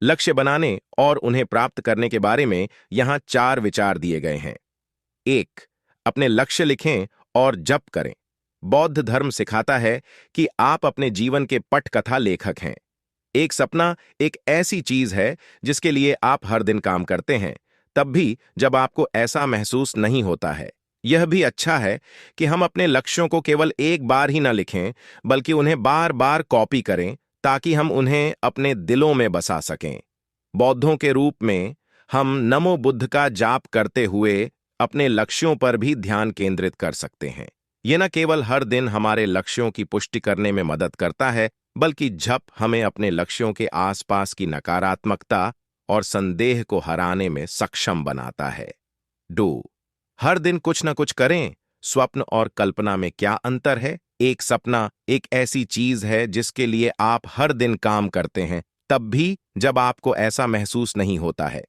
लक्ष्य बनाने और उन्हें प्राप्त करने के बारे में यहाँ 4 विचार दिए गए हैं। 1. अपने लक्ष्य लिखें और जप करें। बौद्ध धर्म सिखाता है कि आप अपने जीवन के पटकथा लेखक हैं। एक सपना एक ऐसी चीज है जिसके लिए आप हर दिन काम करते हैं, तब भी जब आपको ऐसा महसूस नहीं होता है। यह भी अच्छा है कि हम अपने लक्ष्यों को केवल एक बार ही न लिखें, बल्कि उन्हें बार बार कॉपी करें ताकि हम उन्हें अपने दिलों में बसा सकें। बौद्धों के रूप में हम नमो बुद्ध का जाप करते हुए अपने लक्ष्यों पर भी ध्यान केंद्रित कर सकते हैं। यह न केवल हर दिन हमारे लक्ष्यों की पुष्टि करने में मदद करता है, बल्कि जप हमें अपने लक्ष्यों के आसपास की नकारात्मकता और संदेह को हराने में सक्षम बनाता है। डू हर दिन कुछ न कुछ करें। स्वप्न और कल्पना में क्या अंतर है? एक सपना एक ऐसी चीज है जिसके लिए आप हर दिन काम करते हैं, तब भी जब आपको ऐसा महसूस नहीं होता है।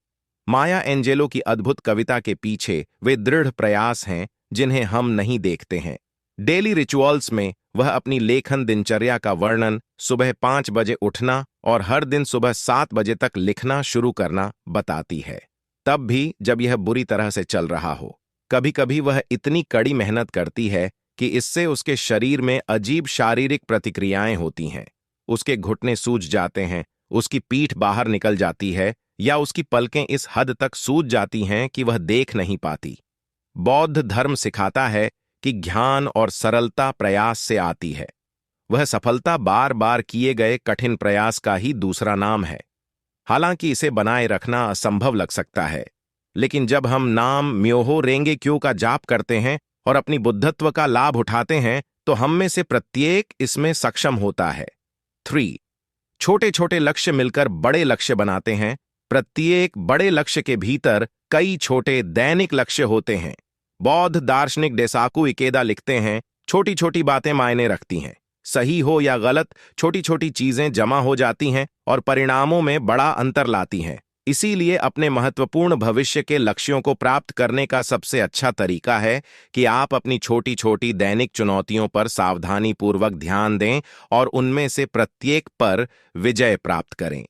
माया एंजेलो की अद्भुत कविता के पीछे वे दृढ़ प्रयास हैं जिन्हें हम नहीं देखते हैं। डेली रिचुअल्स में वह अपनी लेखन दिनचर्या का वर्णन, सुबह 5 बजे उठना और हर दिन सुबह 7 बजे तक लिखना शुरू करना बताती है, तब भी जब यह बुरी तरह से चल रहा हो। कभी कभी वह इतनी कड़ी मेहनत करती है कि इससे उसके शरीर में अजीब शारीरिक प्रतिक्रियाएं होती हैं। उसके घुटने सूज जाते हैं, उसकी पीठ बाहर निकल जाती है या उसकी पलकें इस हद तक सूज जाती हैं कि वह देख नहीं पाती। बौद्ध धर्म सिखाता है कि ज्ञान और सरलता प्रयास से आती है। वह सफलता बार बार किए गए कठिन प्रयास का ही दूसरा नाम है। हालांकि इसे बनाए रखना असंभव लग सकता है, लेकिन जब हम नाम म्योहो रेंगे क्यों का जाप करते हैं और अपनी बुद्धत्व का लाभ उठाते हैं, तो हम में से प्रत्येक इसमें सक्षम होता है। 3. छोटे छोटे लक्ष्य मिलकर बड़े लक्ष्य बनाते हैं। प्रत्येक बड़े लक्ष्य के भीतर कई छोटे दैनिक लक्ष्य होते हैं। बौद्ध दार्शनिक डेसाकू इकेदा लिखते हैं, छोटी छोटी बातें मायने रखती हैं। सही हो या गलत, छोटी छोटी चीजें जमा हो जाती हैं और परिणामों में बड़ा अंतर लाती हैं। इसीलिए अपने महत्वपूर्ण भविष्य के लक्ष्यों को प्राप्त करने का सबसे अच्छा तरीका है कि आप अपनी छोटी छोटी दैनिक चुनौतियों पर सावधानीपूर्वक ध्यान दें और उनमें से प्रत्येक पर विजय प्राप्त करें।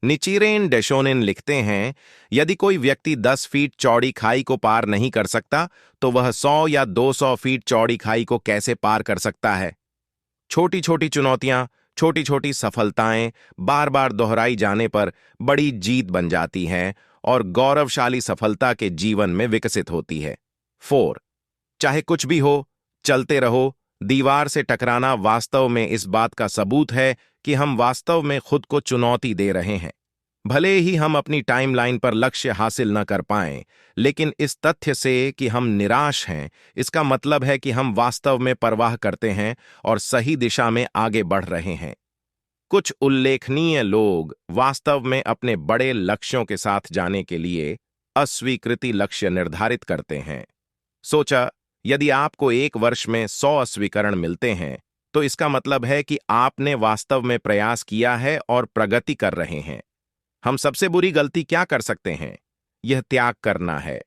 निचिरेन डेशोनिन लिखते हैं, यदि कोई व्यक्ति 10 फीट चौड़ी खाई को पार नहीं कर सकता, तो वह 100 या 200 फीट चौड़ी खाई को कैसे पार कर सकता है? छोटी छोटी चुनौतियां, छोटी छोटी सफलताएं बार बार दोहराई जाने पर बड़ी जीत बन जाती हैं और गौरवशाली सफलता के जीवन में विकसित होती है। 4. चाहे कुछ भी हो, चलते रहो। दीवार से टकराना वास्तव में इस बात का सबूत है कि हम वास्तव में खुद को चुनौती दे रहे हैं। भले ही हम अपनी टाइमलाइन पर लक्ष्य हासिल न कर पाएं, लेकिन इस तथ्य से कि हम निराश हैं, इसका मतलब है कि हम वास्तव में परवाह करते हैं और सही दिशा में आगे बढ़ रहे हैं। कुछ उल्लेखनीय लोग वास्तव में अपने बड़े लक्ष्यों के साथ जाने के लिए अस्वीकृति लक्ष्य निर्धारित करते हैं। सोचा, यदि आपको 1 वर्ष में 100 अस्वीकरण मिलते हैं, तो इसका मतलब है कि आपने वास्तव में प्रयास किया है और प्रगति कर रहे हैं। हम सबसे बुरी गलती क्या कर सकते हैं? यह त्याग करना है।